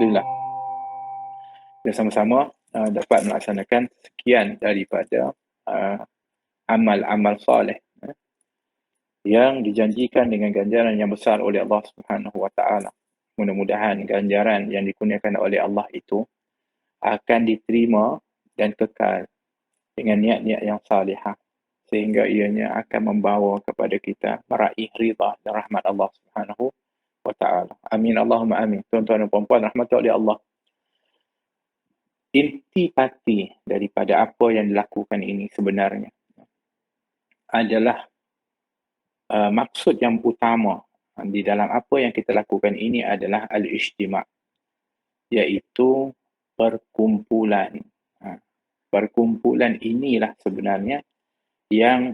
Alhamdulillah, kita sama-sama dapat melaksanakan sekian daripada amal-amal soleh yang dijanjikan dengan ganjaran yang besar oleh Allah Subhanahu wa taala. Mudah-mudahan ganjaran yang dikurniakan oleh Allah itu akan diterima dan kekal dengan niat-niat yang salihah, sehingga ianya akan membawa kepada kita meraih ridha dan rahmat Allah Subhanahu wa taala. Amin Allahumma amin. Tuan-tuan dan puan-puan rahmati oleh Allah. Intipati daripada apa yang dilakukan ini sebenarnya adalah maksud yang utama di dalam apa yang kita lakukan ini adalah al-ijtima', iaitu perkumpulan. Perkumpulan inilah sebenarnya yang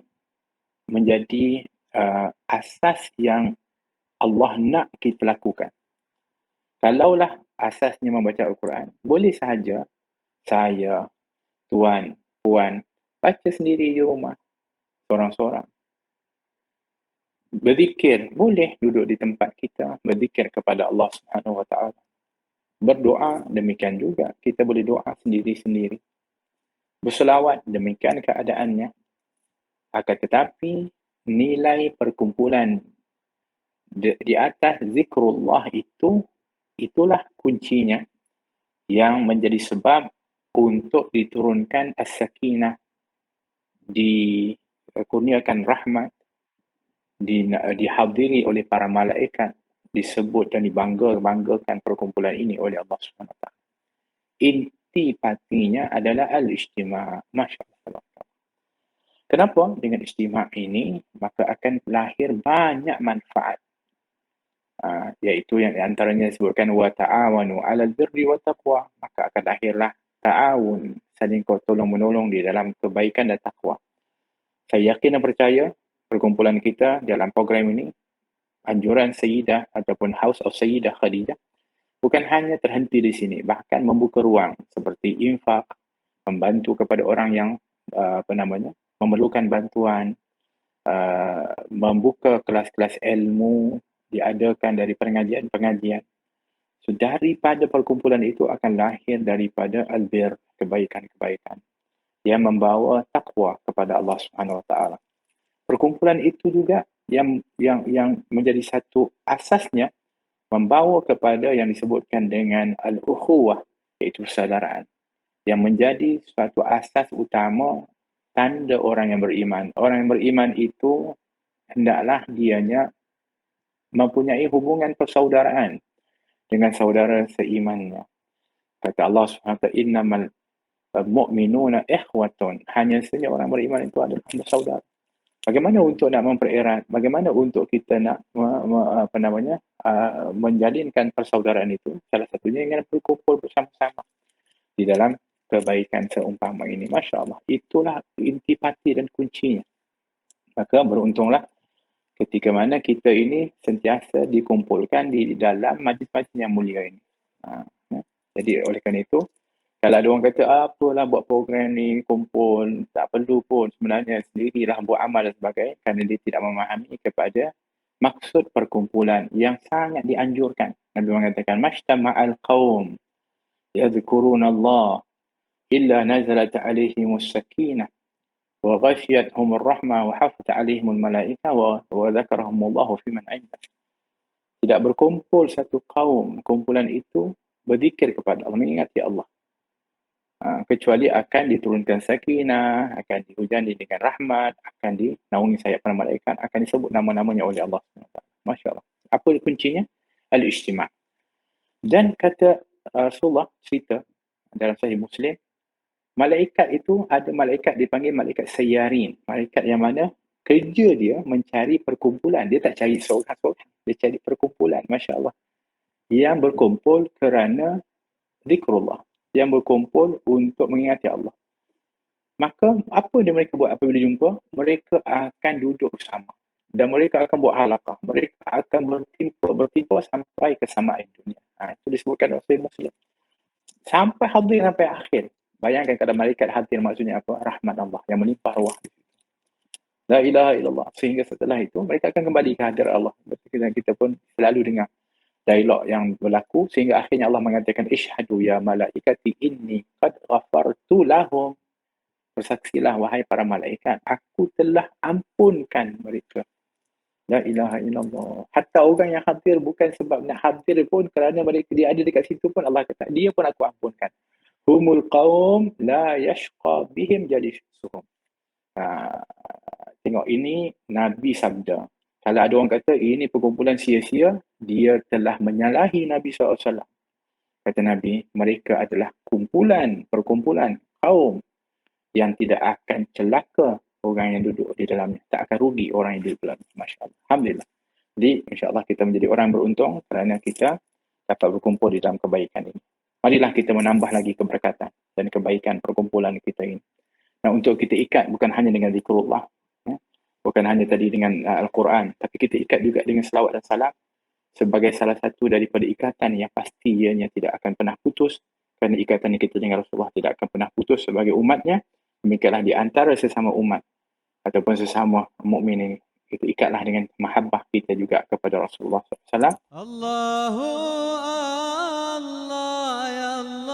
menjadi asas yang Allah nak kita lakukan. Kalaulah asasnya membaca Al-Quran, boleh sahaja saya, tuan, puan, baca sendiri di rumah, seorang-seorang. Berzikir, boleh duduk di tempat kita, berzikir kepada Allah Subhanahu wa taala. Berdoa, demikian juga. Kita boleh doa sendiri-sendiri. Berselawat, demikian keadaannya. Akan tetapi, nilai perkumpulan di atas zikrullah itu, itulah kuncinya yang menjadi sebab untuk diturunkan as-sakinah, dikurniakan rahmat, dihadiri oleh para malaikat, disebut dan dibanggakan perkumpulan ini oleh Allah SWT. Intipatinya adalah al-ijtima'. Masya Allah. Kenapa? Dengan ijtima' ini, maka akan lahir banyak manfaat. Iaitu yang antaranya disebutkan wa ta'awanu 'alal birri wat taqwa, maka akan lahirlah ta'awun, saling tolong-menolong di dalam kebaikan dan takwa. Saya yakin dan percaya perkumpulan kita dalam program ini, anjuran Sayyidah ataupun House of Sayyidah Khadijah, bukan hanya terhenti di sini, bahkan membuka ruang seperti infak, membantu kepada orang yang memerlukan bantuan, membuka kelas-kelas ilmu, diadakan dari pengajian-pengajian. So, daripada perkumpulan itu akan lahir daripada albir, kebaikan-kebaikan yang membawa takwa kepada Allah Subhanahu wa taala. Perkumpulan itu juga yang menjadi satu asasnya membawa kepada yang disebutkan dengan al-ukhuwah, iaitu persaudaraan, yang menjadi suatu asas utama tanda orang yang beriman. Orang yang beriman itu hendaklah dianya mempunyai hubungan persaudaraan dengan saudara seimannya. Kata Allah SWT, innamal mu'minuna ikhwatun. Hanya saja orang beriman itu adalah bersaudara. Bagaimana untuk nak mempererat, bagaimana untuk kita nak menjalinkan persaudaraan itu? Salah satunya dengan berkumpul bersama-sama di dalam kebaikan seumpama ini. Masya Allah, itulah intipati dan kuncinya. Maka beruntunglah ketika mana kita ini sentiasa dikumpulkan di dalam majlis-majlis yang mulia ini. Jadi oleh kerana itu, kalau ada orang kata, apalah buat program ni, kumpul, tak perlu pun sebenarnya sendirilah buat amal dan sebagainya, kerana dia tidak memahami kepada maksud perkumpulan yang sangat dianjurkan. Nabi mengatakan, Mashtama'al qawm yadhkuruna Allah illa nazalat alaihimus sakinah wa ghashiyathumur rahmah wa hafat alaihimul malaikah wa dhakarahumullahu fiman indah. Tidak berkumpul satu kaum, kumpulan itu berzikir kepada Allah, mengingati Allah. Kecuali akan diturunkan sakinah, akan dihujani dengan rahmat, akan dinaungi sayap para malaikat, akan disebut nama-namanya oleh Allah SWT. Masya Allah. Apa kuncinya? Al-ijtima'. Dan kata Rasulullah cerita dalam Sahih Muslim, malaikat itu ada malaikat dipanggil malaikat sayyarin. Malaikat yang mana kerja dia mencari perkumpulan. Dia tak cari seorang-seorang. Dia cari perkumpulan. Masya Allah. Yang berkumpul kerana zikrullah. Yang berkumpul untuk mengingati Allah. Maka apa yang mereka buat apabila jumpa? Mereka akan duduk bersama. Dan mereka akan buat halaqah. Mereka akan bertimpa sampai kesamaan dunia. Itu disebutkan oleh Sahih Muslim. Sampai hadir sampai akhir. Bayangkan kalau malaikat hadir, maksudnya apa? Rahmat Allah yang melimpah ruah. La ilaha illallah. Sehingga setelah itu mereka akan kembali ke hadirat Allah. Seperti kita pun selalu dengar dialog yang berlaku sehingga akhirnya Allah mengatakan isyhadu ya malaikati inni qad ghafartu lahum. Bersaksilah wahai para malaikat, aku telah ampunkan mereka. La ilaha illallah. Hatta orang yang hadir bukan sebab nak hadir pun, kerana mereka dia ada dekat situ pun Allah kata, dia pun aku ampunkan. Humul qaum la yashqa bihim jalisuhum. Ha, tengok ini Nabi sabda. Kalau ada orang kata ini perkumpulan sia-sia, dia telah menyalahi Nabi SAW. Kata Nabi, mereka adalah perkumpulan kaum yang tidak akan celaka orang yang duduk di dalamnya. Tak akan rugi orang yang duduk di dalamnya. Masya Allah. Alhamdulillah. Jadi, insyaAllah kita menjadi orang beruntung kerana kita dapat berkumpul di dalam kebaikan ini. Marilah kita menambah lagi keberkatan dan kebaikan perkumpulan kita ini. Nah, untuk kita ikat bukan hanya dengan zikrullah, bukan hanya tadi dengan Al-Quran, tapi kita ikat juga dengan selawat dan salam sebagai salah satu daripada ikatan yang pasti ianya tidak akan pernah putus, kerana ikatan yang kita dengan Rasulullah tidak akan pernah putus sebagai umatnya. Demikianlah di antara sesama umat ataupun sesama mukmin ini, kita ikatlah dengan mahabbah kita juga kepada Rasulullah SAW. Allahu Allah ya Allah.